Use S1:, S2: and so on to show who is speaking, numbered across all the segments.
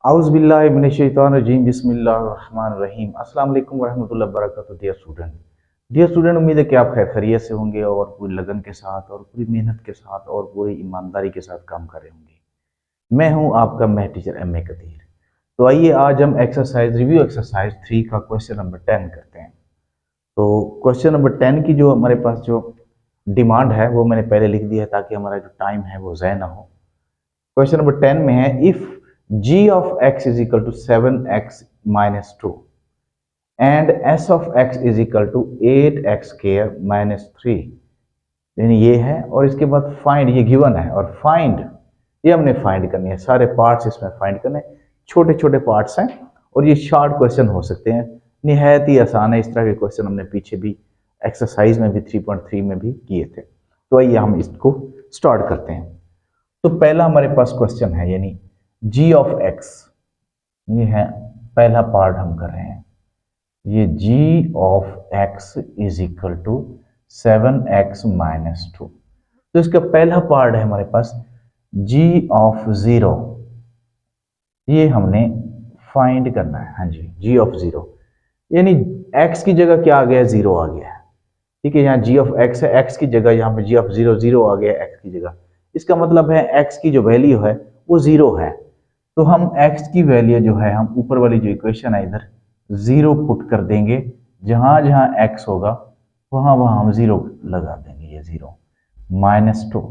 S1: आउज़ुबिल्लाहि मिनश्शैतानिर्रजीम बिस्मिल्लाहिर्रहमानिर्रहीम अस्सलाम वालेकुम वरहमतुल्लाहि वबरकातुहू। डियर स्टूडेंट, उम्मीद है कि आप खैर खैरियत से होंगे और पूरी लगन के साथ और पूरी मेहनत के साथ और पूरी ईमानदारी के साथ काम कर रहे होंगे। मैं हूं आपका टीचर एम ए कदीर। तो आइए आज हम रिव्यू एक्सरसाइज 3 का क्वेश्चन नंबर 10 करते हैं। तो क्वेश्चन नंबर 10 की जो हमारे पास जो डिमांड है वो मैंने पहले लिख दिया है ताकि हमारा जो टाइम है वो ज़ाया ना हो। क्वेश्चन नंबर 10 में है, if g of x is equal to 7x minus 2 and s of x is equal to 8x square minus 3, यानी ये है और इसके बाद फाइंड, ये गिवन है और फाइंड, ये हमने फाइंड करनी है। सारे पार्ट्स इसमें फाइंड करने, छोटे छोटे पार्ट्स हैं और ये शॉर्ट क्वेश्चन हो सकते हैं, निहायत ही आसान है। इस तरह के क्वेश्चन हमने पीछे भी एक्सरसाइज में भी 3.3 में भी किए थे। तो आइए हम इसको स्टार्ट करते हैं। तो पहला हमारे पास क्वेश्चन है, यानी g ऑफ x, ये है पहला पार्ट हम कर रहे हैं। ये g of x is equal to 7x minus 2। तो इसका पहला पार्ट है हमारे पास g ऑफ 0, ये हमने फाइंड करना है। हाँ जी, g ऑफ 0 यानी x की जगह क्या आ गया, 0 आ गया है। ठीक है, यहाँ g ऑफ x है, x की जगह यहाँ पे g ऑफ 0 0 आ गया x की जगह। इसका मतलब है x की जो वैल्यू है वो 0 है। तो हम x की वैल्यू जो है, हम ऊपर वाली जो इक्वेशन है इधर 0 पुट कर देंगे। जहां जहां x होगा वहां वहां हम 0 लगा देंगे, ये 0 माइनस 2।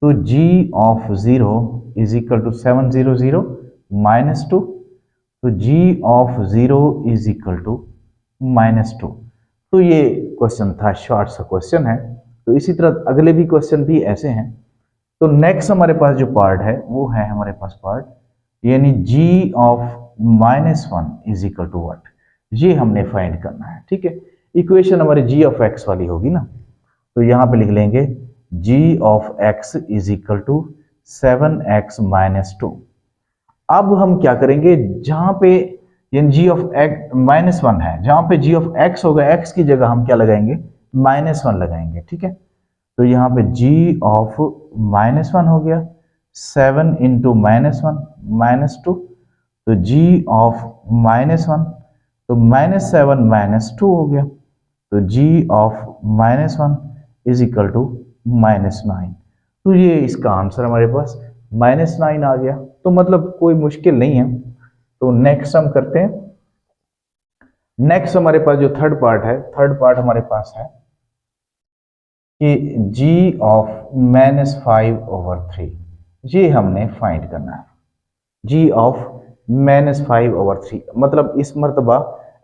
S1: तो g of 0 is equal to 700 minus 2। तो g of 0 is equal to minus 2। तो ये क्वेश्चन था, शॉर्ट सा क्वेश्चन है। तो इसी तरह अगले भी क्वेश्चन भी ऐसे हैं। तो नेक्स्ट हमारे पास जो पार्ट है वो है हमारे पास पार्ट, यानी g of minus 1 is equal to what, ये हमने फाइंड करना है। ठीक है, इक्वेशन हमारी g ऑफ x वाली होगी ना। तो यहां पे लिख लेंगे g of x is equal to 7x minus 2। अब हम क्या करेंगे, जहां पे जी ऑफ एक्स माइनस 1 है, जहां पे जी ऑफ एक्स होगा x की जगह हम क्या लगाएंगे, माइनस 1 लगाएंगे। ठीक है, तो यहाँ पे g ऑफ माइनस 1 हो गया 7 इंटू माइनस 1 माइनस 2। तो g ऑफ माइनस 1, तो माइनस 7 माइनस 2 हो गया। तो g of minus 1 is equal to minus 9। तो ये इसका आंसर हमारे पास माइनस 9 आ गया। तो मतलब कोई मुश्किल नहीं है। तो नेक्स्ट हम करते हैं। नेक्स्ट हमारे पास जो थर्ड पार्ट है, थर्ड पार्ट हमारे पास है कि g ऑफ माइनस 5/3, ये हमने फाइंड करना है। g ऑफ माइनस 5/3 मतलब इस मरतबा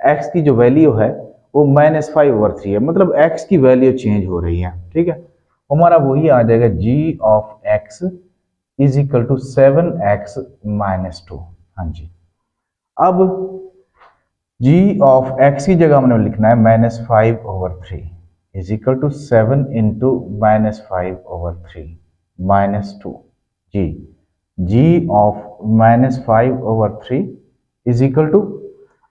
S1: x की जो वैल्यू है वो माइनस 5/3 है, मतलब x की वैल्यू चेंज हो रही है। ठीक है, हमारा वही आ जाएगा g of x is equal to 7x minus 2। हाँ जी, अब g ऑफ x की जगह हमने लिखना है -5/3 is equal to 7 into -5/3 minus 2। g of -5/3 is equal to,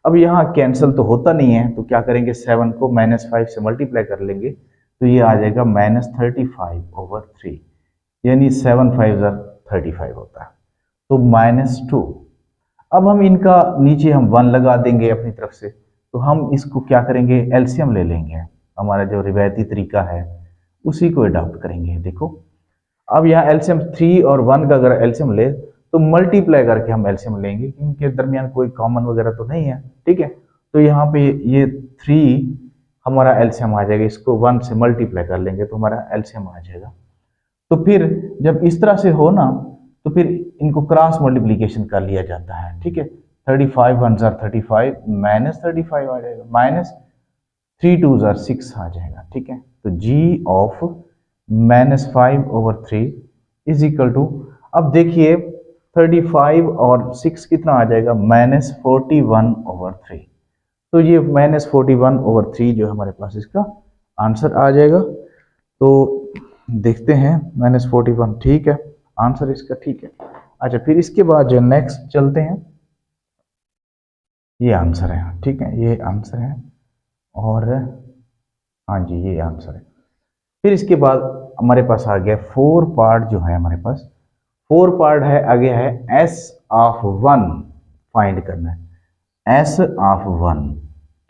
S1: अब यहाँ कैंसिल तो होता नहीं है तो क्या करेंगे, 7 को -5 से मल्टीप्लाई कर लेंगे तो ये आ जाएगा -35/3, यानी 7 5 35 होता है। तो -2। अब हम इनका नीचे हम 1 लगा देंगे अपनी तरफ से। तो हम इसको क्या करेंगे, एलसीएम ले लेंगे। हमारा जो रिवायती तरीका है उसी को अडॉप्ट करेंगे। देखो, अब यहाँ एलसीएम 3 और 1 का अगर एलसीएम ले तो मल्टीप्लाई करके हम एलसीएम लेंगे, क्योंकि दरमियान कोई कॉमन वगैरह तो नहीं है। ठीक है, तो यहाँ पे ये 3 हमारा एलसीएम आ जाएगा, इसको 1 से मल्टीप्लाई कर लेंगे तो हमारा एलसीएम आ जाएगा। तो फिर जब इस तरह से हो ना, तो फिर इनको क्रॉस मल्टीप्लीकेशन कर लिया जाता है। ठीक है, 35 1 35 माइनस 35 आ जाएगा, माइनस 3 2 6 आ जाएगा। ठीक है, तो g of -5/3 is equal to, अब देखिए 35 और 6 कितना आ जाएगा, -41/3। तो ये -41/3 जो हमारे पास इसका आंसर आ जाएगा। तो देखते हैं, -41 ठीक है, आंसर इसका ठीक है। अच्छा, फिर इसके बाद जो नेक्स्ट चलते हैं, ये आंसर है। ठीक है, ये आंसर है और हाँ जी, ये आंसर है। फिर इसके बाद हमारे पास आ गया 4 पार्ट जो है हमारे पास, फोर पार्ट है, आगे है एस ऑफ वन फाइंड करना है, एस ऑफ वन।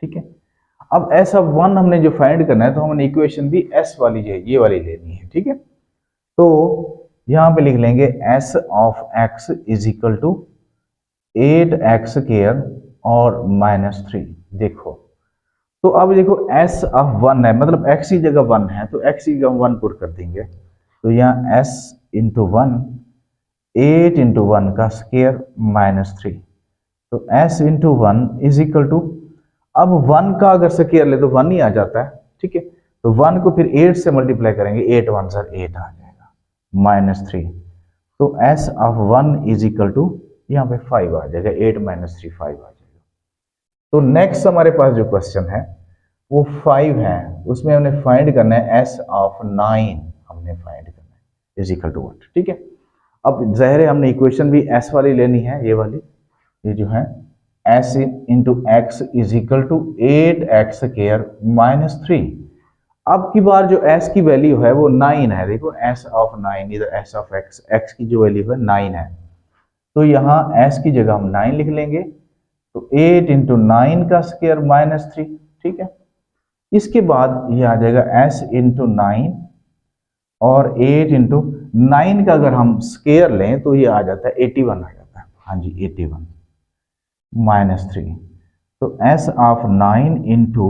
S1: ठीक है, अब एस ऑफ वन हमने जो फाइंड करना है तो हमने इक्वेशन भी एस वाली जो है ये वाली लेनी है। ठीक है, तो यहां पे लिख लेंगे S of X is equal to 8x² और -3। देखो, तो अब देखो एस ऑफ वन है, मतलब एक्स की जगह वन है तो एक्स की जगह वन पुट कर देंगे। तो यहाँ S into one, 8 into one का स्केयर -3, तो S into one is equal to, अब वन का अगर स्केयर ले तो वन ही आ जाता है। ठीक है, तो वन को फिर 8 से मल्टीप्लाई करेंगे, 8 वन सर 8 आ जाएगा, -3। तो S of one is equal to यहाँ पे 5 आ जाएगा, 8 - 3 5 आ जाएगा। तो नेक्स्ट हमारे पास जो क्वेश्चन है वो 5 है, उसमें हमने फाइंड करना है एस ऑफ 9, हमने फाइंड करना है इज इक्वल टू व्हाट। ठीक है, अब ज़ाहिर है हमने इक्वेशन भी एस वाली लेनी है, ये वाली, ये जो है S into x is equal to 8x² -3। अब की बार जो एस की वैल्यू है वो 9 है, देखो एस ऑफ 9, इधर एस ऑफ एक्स, एक्स की जो वैल्यू है 9 है, तो यहाँ एस की जगह हम 9 लिख लेंगे। तो 8 इंटू 9 का स्क्वायर -3। ठीक है, इसके बाद ये आ जाएगा एस इंटू 9 और 8 इंटू 9 का अगर हम स्क्वायर लें तो ये आ जाता है 81 आ जाता है। हाँ जी, 81 -3। तो एस ऑफ 9 इंटू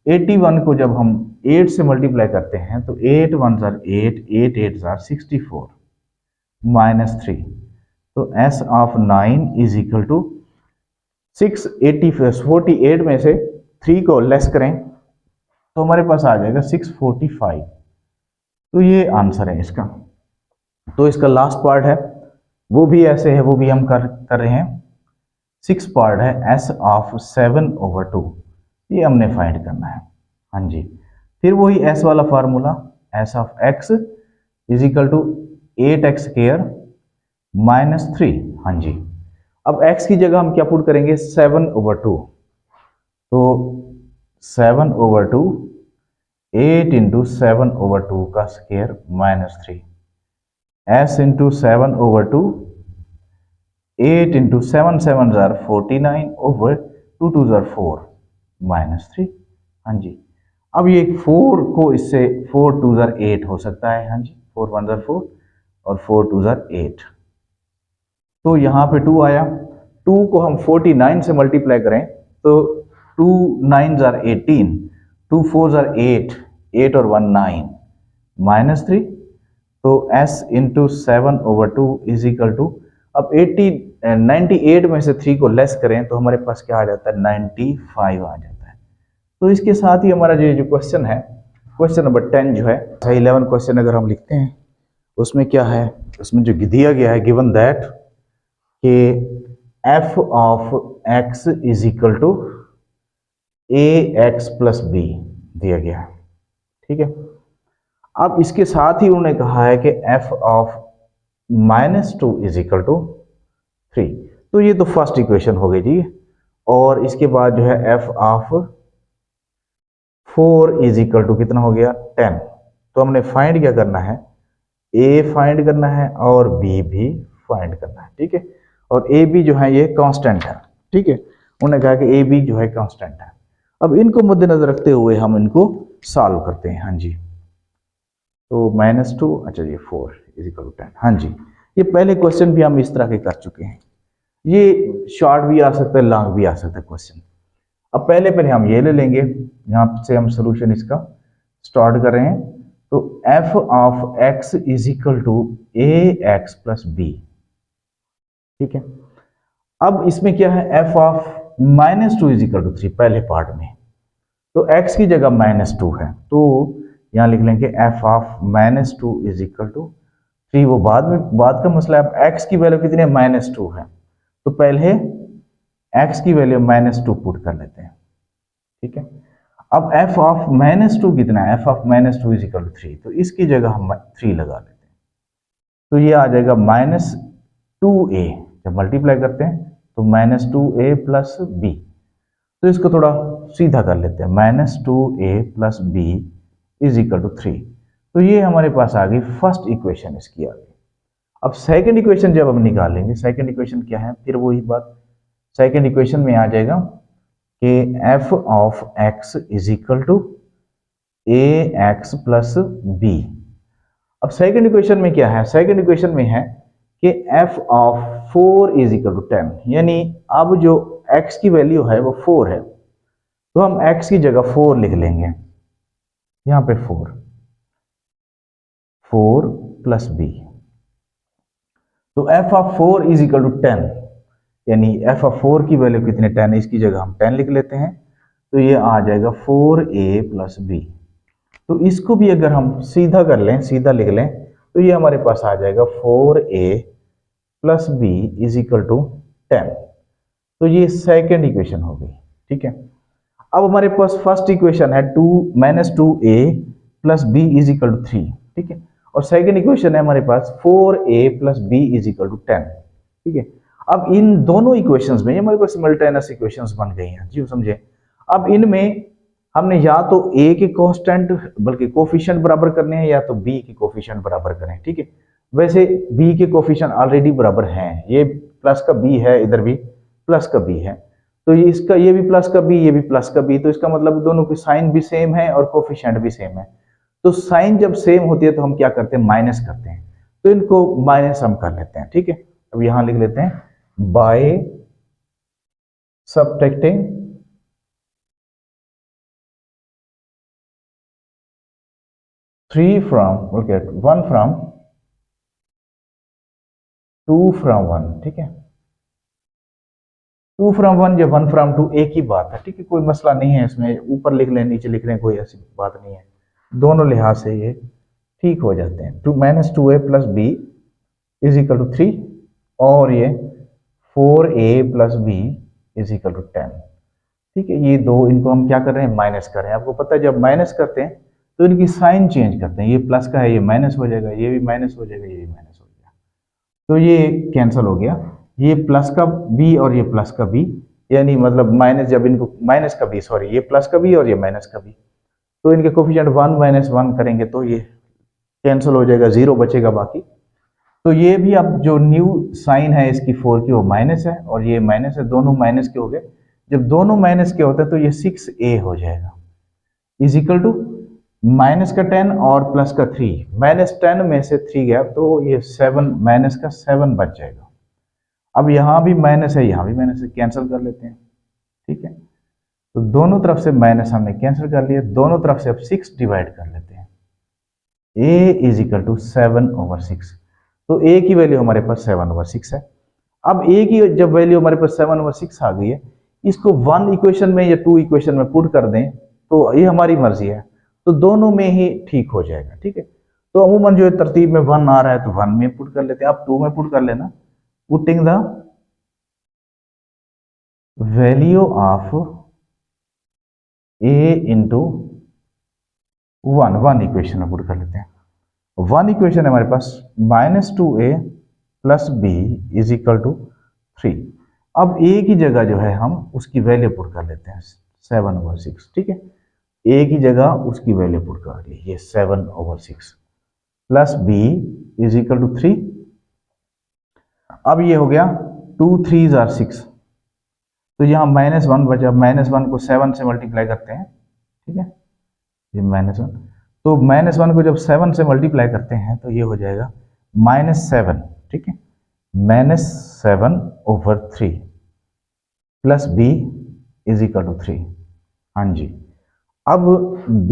S1: 81 को जब हम 8 से मल्टीप्लाई करते हैं तो 8 वन जार 8, 8 8 जार 64 -3। तो S of 9 is equal to 48 में से 3 को लेस करें तो हमारे पास आ जाएगा 645। तो ये आंसर है इसका। तो इसका लास्ट पार्ट है वो भी ऐसे है, वो भी हम कर रहे हैं। 6 पार्ट है एस ऑफ 7/2, ये हमने फाइंड करना है। हाँ जी, फिर वही एस वाला formula, S of X is equal to 8x² -3। हाँ जी, अब x की जगह हम क्या पुट करेंगे, 7/2, तो 7/2, 8 इंटू 7/2 का square -3, s into 7/2, 8 into 7 7 jar 49 over 2 2 jar 4 -3। हाँ जी, अब ये 4 को इससे 4 2 जार 8 हो सकता है। हाँ जी, 4 1 जार 4 और 4 2 जार 8, तो यहाँ पे 2 आया। 2 को हम 49 से मल्टीप्लाई करें तो 2 9 जार 18, 2 4 जार 8, 8 और 1 9 -3। तो s into 7/2 is equal to, अब 98 में से 3 को लेस करें तो हमारे पास क्या आ जाता है, 95 आ जाता है। तो इसके साथ ही हमारा जो क्वेश्चन है, क्वेश्चन नंबर 10 जो है, 11 क्वेश्चन अगर हम लिखते हैं उसमें क्या है, उसमें जो दिया गया है गिवन दैट कि f of x is equal to ax plus b दिया गया है। ठीक है, अब इसके साथ ही उन्होंने कहा है कि f of -2 is equal to 3, तो ये तो फर्स्ट इक्वेशन हो गई जी। और इसके बाद जो है f of 4 is equal to कितना हो गया, 10। तो हमने फाइंड क्या करना है, a फाइंड करना है और b भी फाइंड करना है। ठीक है, और ए बी जो है ये कांस्टेंट है। ठीक है, उन्होंने कहा कि ए बी जो है कांस्टेंट है। अब इनको मद्देनजर रखते हुए हम इनको सॉल्व करते हैं। हाँ जी, तो -2, अच्छा ये 4 इज इक्वल टू 10। हाँ जी, ये पहले क्वेश्चन भी हम इस तरह के कर चुके हैं। ये शॉर्ट भी आ सकता है, लॉन्ग भी आ सकता है क्वेश्चन। अब पहले हम ये ले लेंगे, यहाँ से हम सोल्यूशन इसका स्टार्ट कर रहे हैं। तो f of x is equal to ax plus b। ठीक है, अब इसमें क्या है, f of -2 is equal to 3 पहले पार्ट में, तो x की जगह -2 है, तो यहां लिख लेंगे f of -2 is equal to 3। वो बाद का मसला है। अब x की वैल्यू कितनी है, -2 है, तो पहले x की वैल्यू -2 पुट कर लेते हैं। ठीक है, अब f ऑफ -2 कितना है, f of -2 is equal to 3, तो इसकी जगह हम 3 लगा लेते हैं, तो ये आ जाएगा -2a, जब मल्टीप्लाई करते हैं तो -2a प्लस b, तो इसको थोड़ा सीधा कर लेते हैं, -2a plus b is equal to 3। तो ये हमारे पास आ गई फर्स्ट इक्वेशन इसकी आ गई। अब सेकंड इक्वेशन जब हम निकालेंगे, सेकंड इक्वेशन क्या है, फिर वही बात, सेकंड इक्वेशन में आ जाएगा कि F of X is equal to A X plus B. अब सेकंड इक्वेशन में क्या है, सेकंड इक्वेशन में है कि F of 4 is equal to 10, यानी अब जो x की वैल्यू है वो 4 है, तो हम x की जगह 4 लिख लेंगे, यहां पे 4 प्लस बी। तो F of 4 is equal to 10, यानी एफ ऑफ 4 की वैल्यू कितने, 10, इसकी जगह हम 10 लिख लेते हैं, तो ये आ जाएगा 4a प्लस बी। तो इसको भी अगर हम सीधा कर लें, सीधा लिख लें, तो ये हमारे पास आ जाएगा 4a plus B is equal to 10। तो ये सेकेंड इक्वेशन हो गई, ठीक है। अब हमारे पास फर्स्ट इक्वेशन है 2 minus 2a plus B is equal to 3, ठीक है। और सेकेंड इक्वेशन है हमारे पास 4a plus B is equal to 10, ठीक है। अब इन दोनों इक्वेशंस में हमारे पास सिमल्टेनियस इक्वेशंस बन गई हैं जी, समझे। अब इनमें हमने या तो a के कांस्टेंट बल्कि कोफिशिएंट बराबर करने हैं, या तो b के कोफिशिएंट बराबर करें, ठीक है। वैसे b के कोफिशिएंट ऑलरेडी बराबर हैं, ये प्लस का b है, इधर भी प्लस का b है, तो ये इसका, ये भी प्लस का b, ये भी प्लस का b, तो इसका मतलब दोनों की साइन भी सेम है और कोफिशिएंट भी सेम है। तो साइन जब सेम होती है तो हम क्या करते हैं, माइनस करते हैं, तो इनको माइनस हम कर लेते हैं, ठीक है। अब यहां लिख लेते हैं by subtracting 3 from, okay 1 from 2 from 1, ठीक है। 2 फ्रॉम 1 या 1 फ्रॉम 2 एक ही बात है, ठीक है, कोई मसला नहीं है इसमें, ऊपर लिख लें नीचे लिख लें, कोई ऐसी बात नहीं है, दोनों लिहाज से ये ठीक हो जाते हैं। 2 minus 2a plus B is equal to 3, और ये 4a plus B is equal to 10, ठीक है। ये दो, इनको हम क्या कर रहे हैं, माइनस कर रहे हैं। आपको पता है जब माइनस करते हैं तो इनकी साइन चेंज करते हैं, ये प्लस का है ये माइनस हो जाएगा, ये भी माइनस हो जाएगा, ये भी माइनस हो जाएगा, तो ये कैंसिल हो गया, ये प्लस का b और ये प्लस का b, यानी मतलब माइनस, जब इनको माइनस का b, सॉरी ये प्लस का b और ये माइनस का b, तो इनके कोफिशिएंट 1 माइनस 1 करेंगे तो ये कैंसिल हो जाएगा, 0 बचेगा बाकी। तो ये भी अब जो न्यू साइन है इसकी 4 की, वो माइनस है और ये माइनस है, दोनों माइनस के हो गए। जब दोनों माइनस के होते हैं तो ये 6a हो जाएगा, इज इक्वल टू माइनस का 10 और प्लस का 3, माइनस 10 में से 3 गया तो ये 7, माइनस का 7 बच जाएगा। अब यहां भी माइनस है, यहां भी माइनस है, कैंसिल कर लेते हैं, ठीक है। तो दोनों तरफ से माइनस हमने कैंसिल कर लिया, दोनों तरफ से अब 6 डिवाइड कर लेते हैं, a इज इक्वल टू 7/6। तो a की वैल्यू हमारे पास 7/6 है। अब a की जब वैल्यू हमारे पास 7/6 आ गई है, इसको 1 इक्वेशन में या 2 इक्वेशन में पुट कर दें तो ये हमारी मर्जी है, तो दोनों में ही ठीक हो जाएगा, ठीक है। तो अमूमन जो तरतीब में 1 आ रहा है तो 1 में पुट कर लेते हैं, आप 2 में पुट कर लेना, putting the value of a into 1 equation में पुट कर लेते हैं। 1 इक्वेशन है हमारे पास -2a plus B is equal to 3। अब a की जगह जो है हम उसकी वैल्यू पुट कर लेते हैं 7/6, ठीक है। a की जगह उसकी वैल्यू पुट कर ली, ये 7/6 plus b is equal to 3। अब ये हो गया 2 3s are 6, तो यहाँ -1 बचा, -1 को 7 से मल्टीप्लाई करते हैं, ठीक है, ये -1, तो -1 को जब 7 से मल्टीप्लाई करते हैं तो ये हो जाएगा -7, ठीक है, -7/3 plus b is equal to 3। हाँ जी, अब b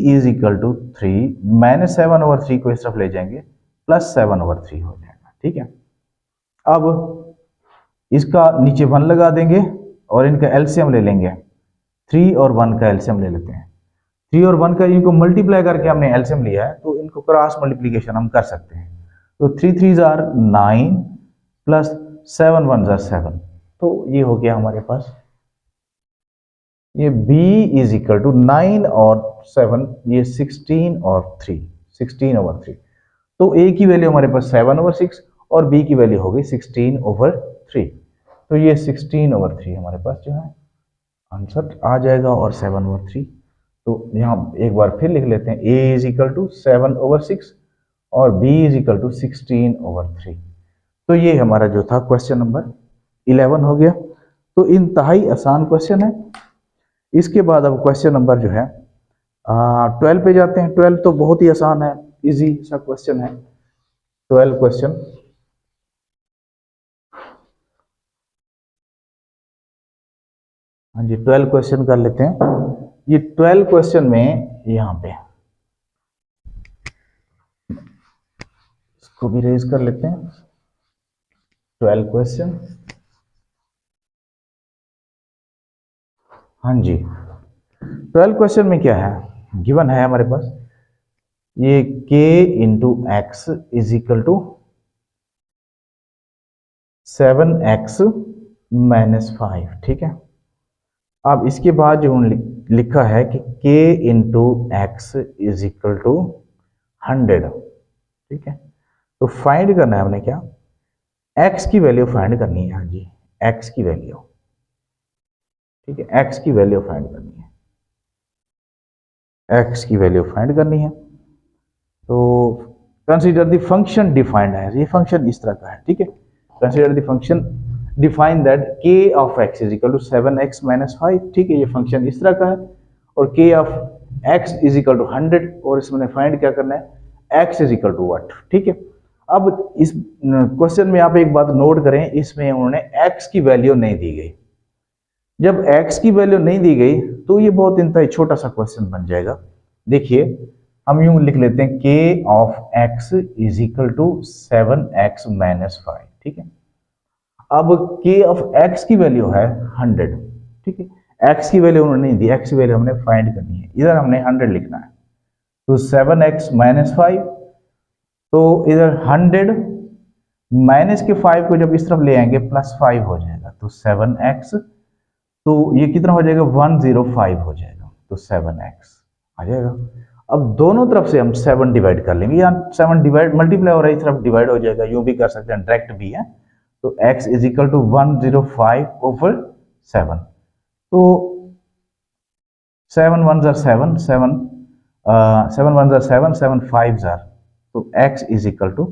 S1: इज इक्वल टू 3, -7/3 को इस तरफ ले जाएंगे, +7/3 हो जाएगा, ठीक है। अब इसका नीचे 1 लगा देंगे और इनका एलसीएम ले लेंगे, 3 और 1 का एलसीएम ले लेते हैं। 3 और 1 का इनको मल्टीप्लाई करके हमने एलसीएम लिया है, तो इनको क्रॉस मल्टीप्लीकेशन हम कर सकते हैं। तो 3 3s are 9 plus 7 1s are 7, तो ये हो गया हमारे पास, ये b इज इक्वल टू 9 और 7, ये 16 और 3, 16/3। तो a की वैल्यू हमारे पास 7/6 और b की वैल्यू हो गई 16/3, तो ये 16/3 हमारे पास जो है आंसर आ जाएगा, और 7/3। तो यहाँ एक बार फिर लिख लेते हैं, a इज इक्वल टू 7/6 और b इज इक्वल टू 16/3। तो ये हमारा जो था क्वेश्चन नंबर 11 हो गया। तो इंतहाई आसान क्वेश्चन है। इसके बाद अब क्वेश्चन नंबर जो है 12 पे जाते हैं। 12 तो बहुत ही आसान है, इजी सा क्वेश्चन है। 12 क्वेश्चन, हाँ जी 12 क्वेश्चन कर लेते हैं। ये 12 क्वेश्चन में यहाँ पे इसको भी रेज कर लेते हैं। 12 क्वेश्चन, हाँ जी 12 क्वेश्चन में क्या है, गिवन है हमारे पास ये k into x is equal to 7x minus 5, ठीक है। अब इसके बाद जो लिखा है कि k into x is equal to 100, ठीक है। तो फाइंड करना है हमने क्या, x की वैल्यू फाइंड करनी है। हाँ जी x की वैल्यू, ठीक है, x की वैल्यू फाइंड करनी है, x की वैल्यू फाइंड करनी है। तो कंसीडर द फंक्शन डिफाइंड है, ये फंक्शन इस तरह का है, ठीक है। Consider the function define that k of x is equal to 7x minus 5, ठीक है। ये फंक्शन इस तरह का है और k of x is equal to 100 और इसमें फाइंड क्या करना है, x is equal to what, ठीक है। अब इस क्वेश्चन में आप एक बात नोट करें, इसमें उन्होंने x की वैल्यू नहीं दी गई। जब x की वैल्यू नहीं दी गई तो ये बहुत इंतहाई छोटा सा क्वेश्चन बन जाएगा। देखिए हम यूं लिख लेते हैं k of x is equal to 7x minus 5, ठीक है। अब k ऑफ x की वैल्यू है 100, ठीक है। x की वैल्यू उन्होंने नहीं दी, x की वैल्यू हमने फाइंड करनी है, इधर हमने 100 लिखना है। तो 7x माइनस 5, तो इधर 100 माइनस के 5 को जब इस तरफ ले आएंगे प्लस 5 हो जाएगा, तो 7x, तो ये कितना हो जाएगा 105 हो जाएगा, तो 7x आ जाएगा। अब दोनों तरफ से हम 7 डिवाइड कर लेंगे, यहाँ 7 डिवाइड मल्टीप्लाई हो रहा है, इस तरफ डिवाइड हो जाएगा, यूं भी कर सकते हैं, डायरेक्ट भी है। तो x इज इक्वल टू 105/7, तो 7 1 जार 7, 7 1 जार 7, 7 5 जार, तो x is equal to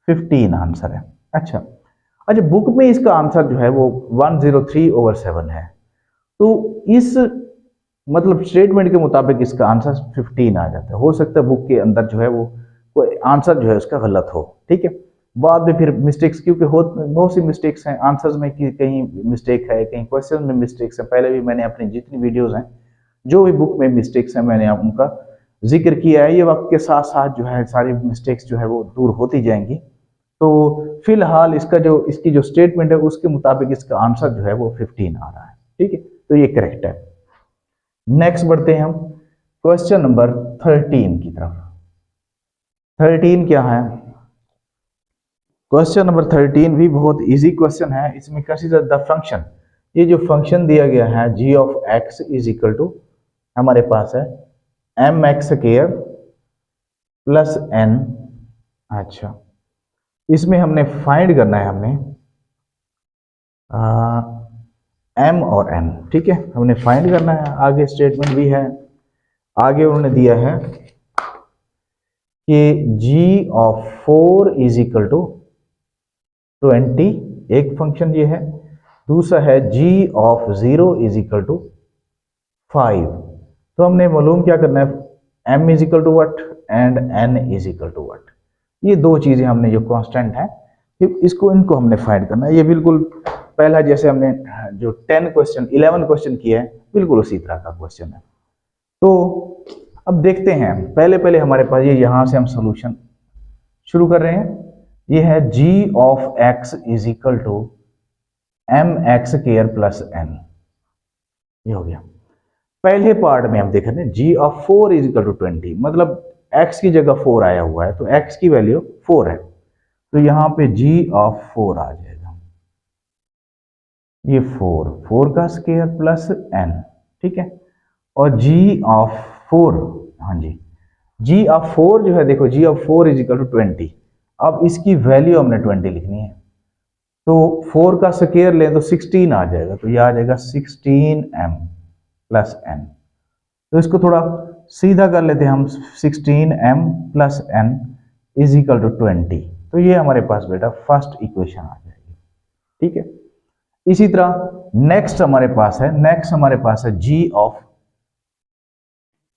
S1: 15 answer है। अच्छा अच्छा, बुक में इसका आंसर जो है वो 103/7 है। तो इस मतलब स्टेटमेंट के मुताबिक इसका आंसर 15 आ जाता है। हो सकता है बुक के अंदर जो है वो कोई आंसर जो है उसका गलत हो, ठीक है। बाद में फिर मिस्टेक्स, क्योंकि बहुत सी मिस्टेक्स हैं आंसर्स में, कि कहीं मिस्टेक है, कहीं क्वेश्चन में मिस्टेक्स है। पहले भी मैंने अपनी जितनी वीडियोस हैं, जो भी बुक में मिस्टेक्स हैं, मैंने उनका जिक्र किया है। ये वक्त के साथ साथ जो है सारी मिस्टेक्स जो है वो दूर होती जाएंगी। तो फिलहाल इसकी जो स्टेटमेंट है उसके मुताबिक इसका आंसर जो है वो 15 आ रहा है, ठीक है। तो ये करेक्ट है। नेक्स्ट बढ़ते हैं हम क्वेश्चन नंबर 13 की तरफ। 13 क्या है, क्वेश्चन नंबर 13 भी बहुत इजी क्वेश्चन है। इसमें कंसीडर द फंक्शन, ये जो फंक्शन दिया गया है g of x is equal to हमारे पास है mx स्क्वायर प्लस n। अच्छा, इसमें हमने फाइंड करना है, हमने m और n, ठीक है, हमने फाइंड करना है। आगे स्टेटमेंट भी है, आगे उन्होंने दिया है कि g of 4 is equal to 20, एक फंक्शन ये है। दूसरा है g of 0 is equal to 5। तो हमने मालूम क्या करना है, m is equal to what and n is equal to what. ये दो चीजें हमने जो कांस्टेंट है इनको हमने फाइंड करना है। ये बिल्कुल पहला जैसे हमने जो 11 क्वेश्चन किया है, बिल्कुल उसी तरह का क्वेश्चन है। तो अब देखते हैं, पहले हमारे पास ये यहां से हम सोल्यूशन शुरू कर रहे हैं। ये है g of x is equal to mx square plus n, ये हो गया। पहले पार्ट में हम देख रहे हैं g of 4 is equal to 20, मतलब x की जगह 4 आया हुआ है, तो x की वैल्यू 4 है, तो यहां पे g ऑफ 4 आ जाएगा। ये 4 का स्क्वायर प्लस n, ठीक है। और g ऑफ 4, हाँ जी g ऑफ 4 जो है, देखो g of 4 is equal to 20। अब इसकी वैल्यू हमने 20 लिखनी है, तो 4 का स्क्वायर लें तो 16 आ जाएगा, तो ये आ जाएगा 16m प्लस n। तो इसको थोड़ा सीधा कर लेते हैं हम, 16m plus n is equal to 20। तो ये हमारे पास बेटा फर्स्ट इक्वेशन आ जाएगी। ठीक है, इसी तरह नेक्स्ट हमारे पास है g of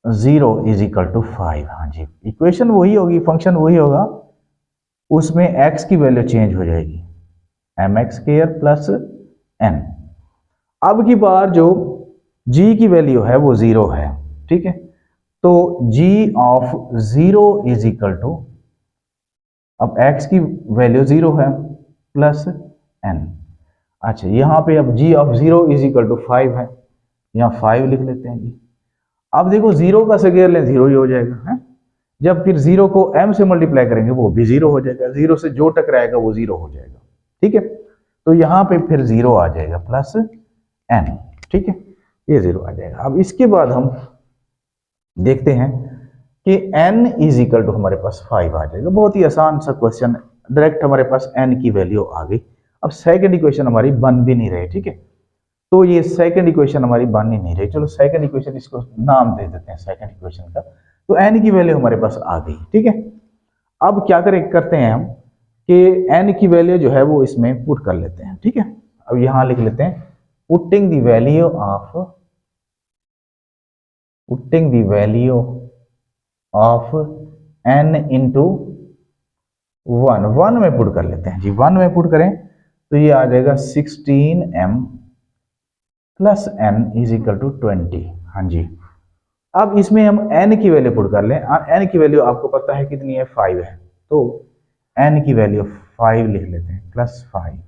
S1: 0 is equal to 5। हाँ जी, इक्वेशन वही होगी, फंक्शन वही होगा, उसमें x की वैल्यू चेंज हो जाएगी, mx स्क्वायर प्लस n। अब की बार जो g की वैल्यू है वो 0 है। ठीक है, तो g of 0 is equal to, अब x की वैल्यू 0 है प्लस n। अच्छा, यहां पे अब g of 0 is equal to 5 है, यहां 5 लिख लेते हैं जी। अब देखो 0 का स्क्वायर लें 0 ही हो जाएगा है, जब फिर 0 को m से मल्टीप्लाई करेंगे वो भी 0 हो जाएगा, 0 से जो टकराएगा वो 0 हो जाएगा। ठीक है, तो यहां पे फिर 0 आ जाएगा प्लस n। ठीक है, ये 0 आ जाएगा। अब इसके बाद हम देखते हैं कि n इज इक्वल टू हमारे पास 5 आ जाएगा। बहुत ही आसान सा क्वेश्चन, डायरेक्ट हमारे पास n की वैल्यू आ गई। अब सेकंड इक्वेशन हमारी बन भी नहीं रही। ठीक है, तो ये सेकंड इक्वेशन हमारी बन ही नहीं रही। चलो सेकंड इक्वेशन, इसको नाम दे देते हैं सेकंड इक्वेशन का। तो n की वैल्यू हमारे पास आ गई। ठीक है, अब क्या करते हैं हम कि n की वैल्यू जो है वो इसमें पुट कर लेते हैं। ठीक है, अब यहां लिख लेते हैं putting the value of n into 1 में पुट कर लेते हैं जी। 1 में पुट करें तो ये आ जाएगा 16m plus n is equal to 20। हाँ जी, अब इसमें हम n की वैल्यू पुट कर लें। n की वैल्यू आपको पता है कितनी है, 5 है, तो n की वैल्यू 5 लिख लेते हैं, प्लस 5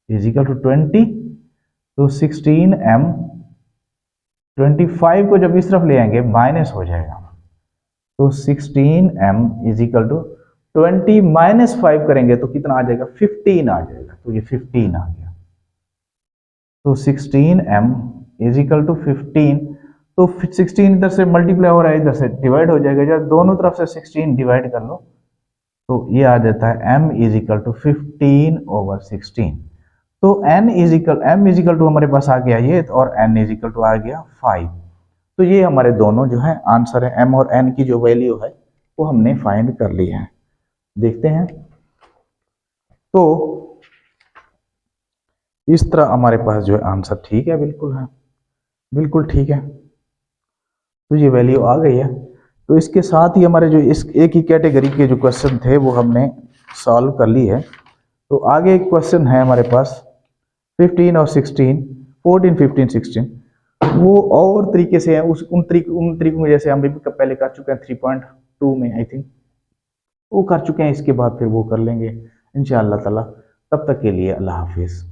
S1: इज इक्वल टू 20। तो 16m, 25 को जब इस तरफ ले आएंगे माइनस हो जाएगा, तो 16m is equal to 20 minus 5 करेंगे तो कितना आ जाएगा, 15 आ जाएगा। तो ये 15 आ गया, तो 16m इज इक्वल टू 15। तो 16 इधर से मल्टीप्लाई हो रहा है, इधर से डिवाइड हो जाएगा, जब दोनों तरफ से 16 डिवाइड कर लो तो ये आ जाता है m इज इक्वल टू 15/16। तो m इज इक्वल टू हमारे पास आ गया ये, और n इज इक्वल टू आ गया 5। तो ये हमारे दोनों जो है आंसर है, m और n की जो वैल्यू है वो हमने फाइंड कर ली है। देखते हैं, तो इस तरह हमारे पास जो है आंसर ठीक है, बिल्कुल है, बिल्कुल ठीक है। तो ये वैल्यू आ गई है। तो इसके साथ ही हमारे जो इस एक ही कैटेगरी के जो क्वेश्चन थे वो हमने सॉल्व कर ली है। तो आगे एक क्वेश्चन है हमारे पास 15 और 16, 14, 15, 16, वो और तरीके से है, उन तरीकों में जैसे हम भी पहले कर चुके हैं 3.2 में, आई थिंक वो कर चुके हैं। इसके बाद फिर वो कर लेंगे इंशाअल्लाह ताला। तब तक के लिए अल्लाह हाफिज़।